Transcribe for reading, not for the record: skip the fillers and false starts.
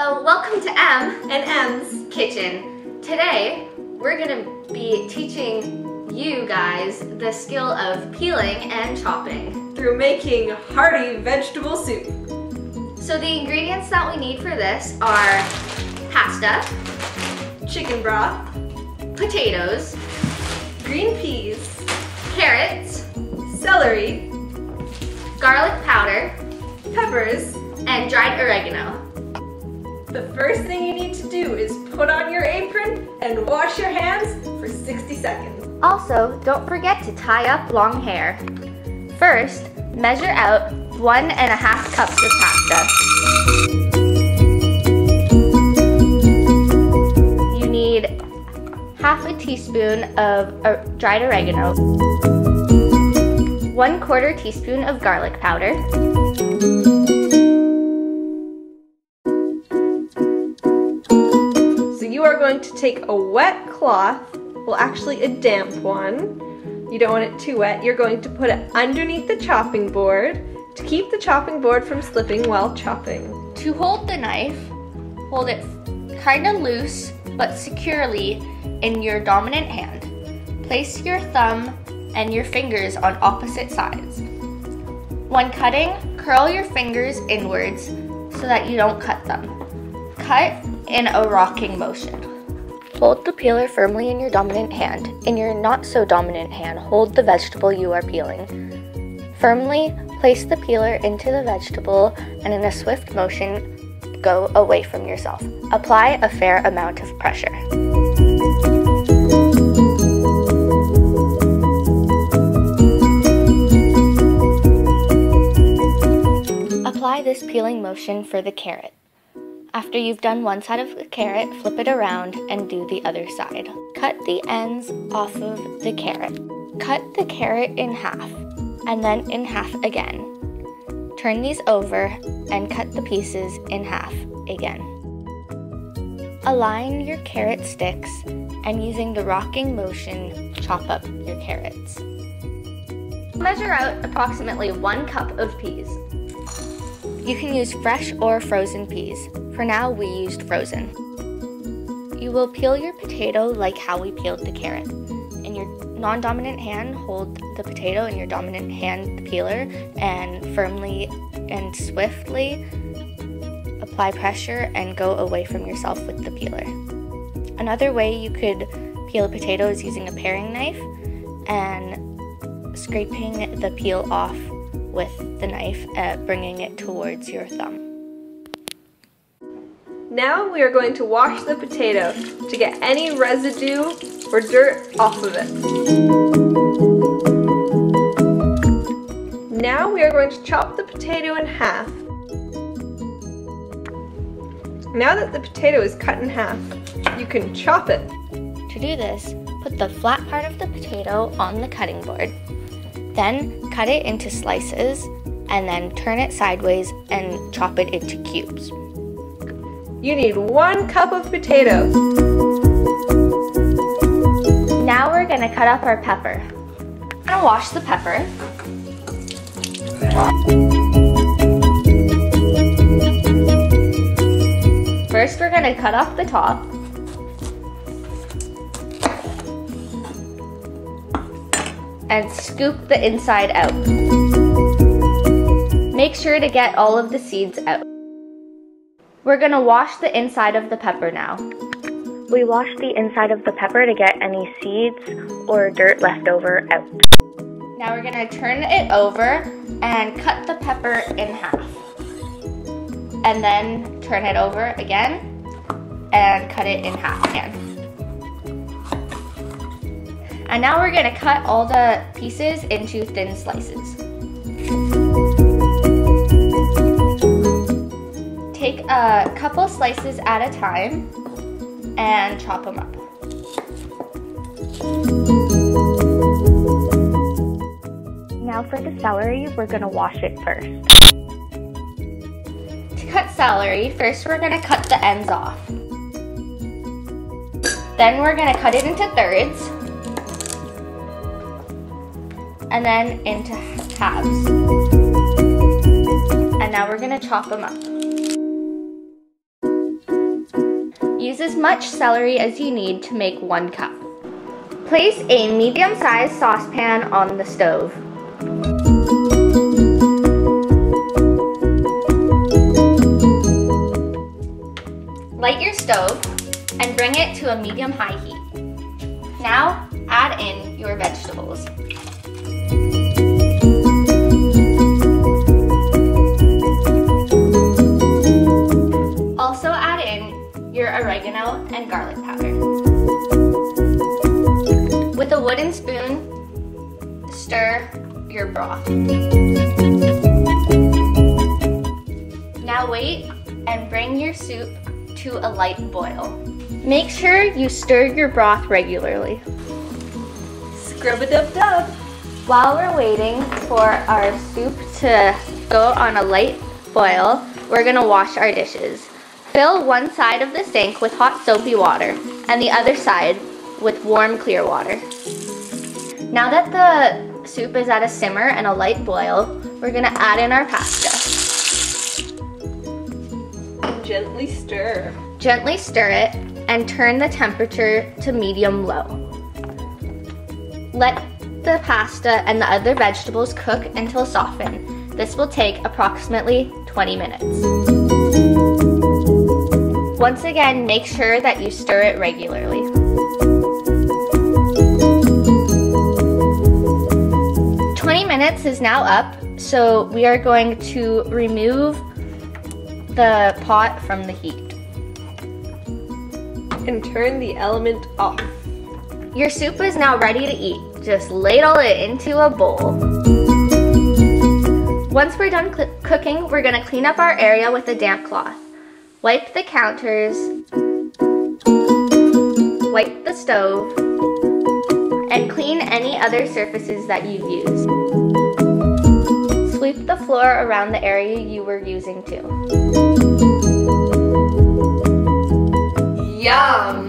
Hello, welcome to M and M's Kitchen. Today, we're gonna be teaching you guys the skill of peeling and chopping through making hearty vegetable soup. So the ingredients that we need for this are pasta, chicken broth, potatoes, green peas, carrots, celery, garlic powder, peppers, and dried oregano. The first thing you need to do is put on your apron and wash your hands for 60 seconds. Also, don't forget to tie up long hair. First, measure out 1.5 cups of pasta. You need half a teaspoon of dried oregano, 1/4 teaspoon of garlic powder, You are going to take a wet cloth, well actually a damp one. You don't want it too wet. You're going to put it underneath the chopping board to keep the chopping board from slipping while chopping. To hold the knife, hold it kind of loose but securely in your dominant hand. Place your thumb and your fingers on opposite sides. When cutting, curl your fingers inwards so that you don't cut them. Cut in a rocking motion. Hold the peeler firmly in your dominant hand. In your not so dominant hand, hold the vegetable you are peeling. Firmly place the peeler into the vegetable and in a swift motion, go away from yourself. Apply a fair amount of pressure. Apply this peeling motion for the carrot. After you've done one side of the carrot, flip it around and do the other side. Cut the ends off of the carrot. Cut the carrot in half and then in half again. Turn these over and cut the pieces in half again. Align your carrot sticks and using the rocking motion, chop up your carrots. Measure out approximately 1 cup of peas. You can use fresh or frozen peas. For now, we used frozen. You will peel your potato like how we peeled the carrot. In your non-dominant hand, hold the potato, in your dominant hand, the peeler, and firmly and swiftly apply pressure and go away from yourself with the peeler. Another way you could peel a potato is using a paring knife and scraping the peel off with the knife, bringing it towards your thumb. Now we are going to wash the potato to get any residue or dirt off of it. Now we are going to chop the potato in half. Now that the potato is cut in half, you can chop it. To do this, put the flat part of the potato on the cutting board. Then cut it into slices and then turn it sideways and chop it into cubes. You need 1 cup of potato. Now we're gonna cut up our pepper. I'm gonna wash the pepper. First, we're gonna cut off the top. And scoop the inside out. Make sure to get all of the seeds out. We're gonna wash the inside of the pepper now. We wash the inside of the pepper to get any seeds or dirt left over out. Now we're gonna turn it over and cut the pepper in half. And then turn it over again and cut it in half again. And now we're gonna cut all the pieces into thin slices. Take a couple slices at a time and chop them up. Now for the celery, we're gonna wash it first. To cut celery, first we're gonna cut the ends off. Then we're gonna cut it into thirds. And then into halves. And now we're gonna chop them up. use as much celery as you need to make 1 cup. Place a medium-sized saucepan on the stove. Light your stove and bring it to a medium-high heat. Now, add in your vegetables. Also add in your oregano and garlic powder. With a wooden spoon, stir your broth. Now wait and bring your soup to a light boil. Make sure you stir your broth regularly. Scrub-a-dub-dub. While we're waiting for our soup to go on a light boil, we're gonna wash our dishes. Fill one side of the sink with hot soapy water and the other side with warm clear water. Now that the soup is at a simmer and a light boil, we're gonna add in our pasta. Gently stir. Gently stir it and turn the temperature to medium-low. Let the pasta and the other vegetables cook until softened. This will take approximately 20 minutes. Once again, make sure that you stir it regularly. Minutes is now up, so we are going to remove the pot from the heat. And turn the element off. Your soup is now ready to eat. Just ladle it into a bowl. Once we're done cooking, we're gonna clean up our area with a damp cloth. Wipe the counters, wipe the stove, and clean any other surfaces that you've used. Sweep the floor around the area you were using too. Yum!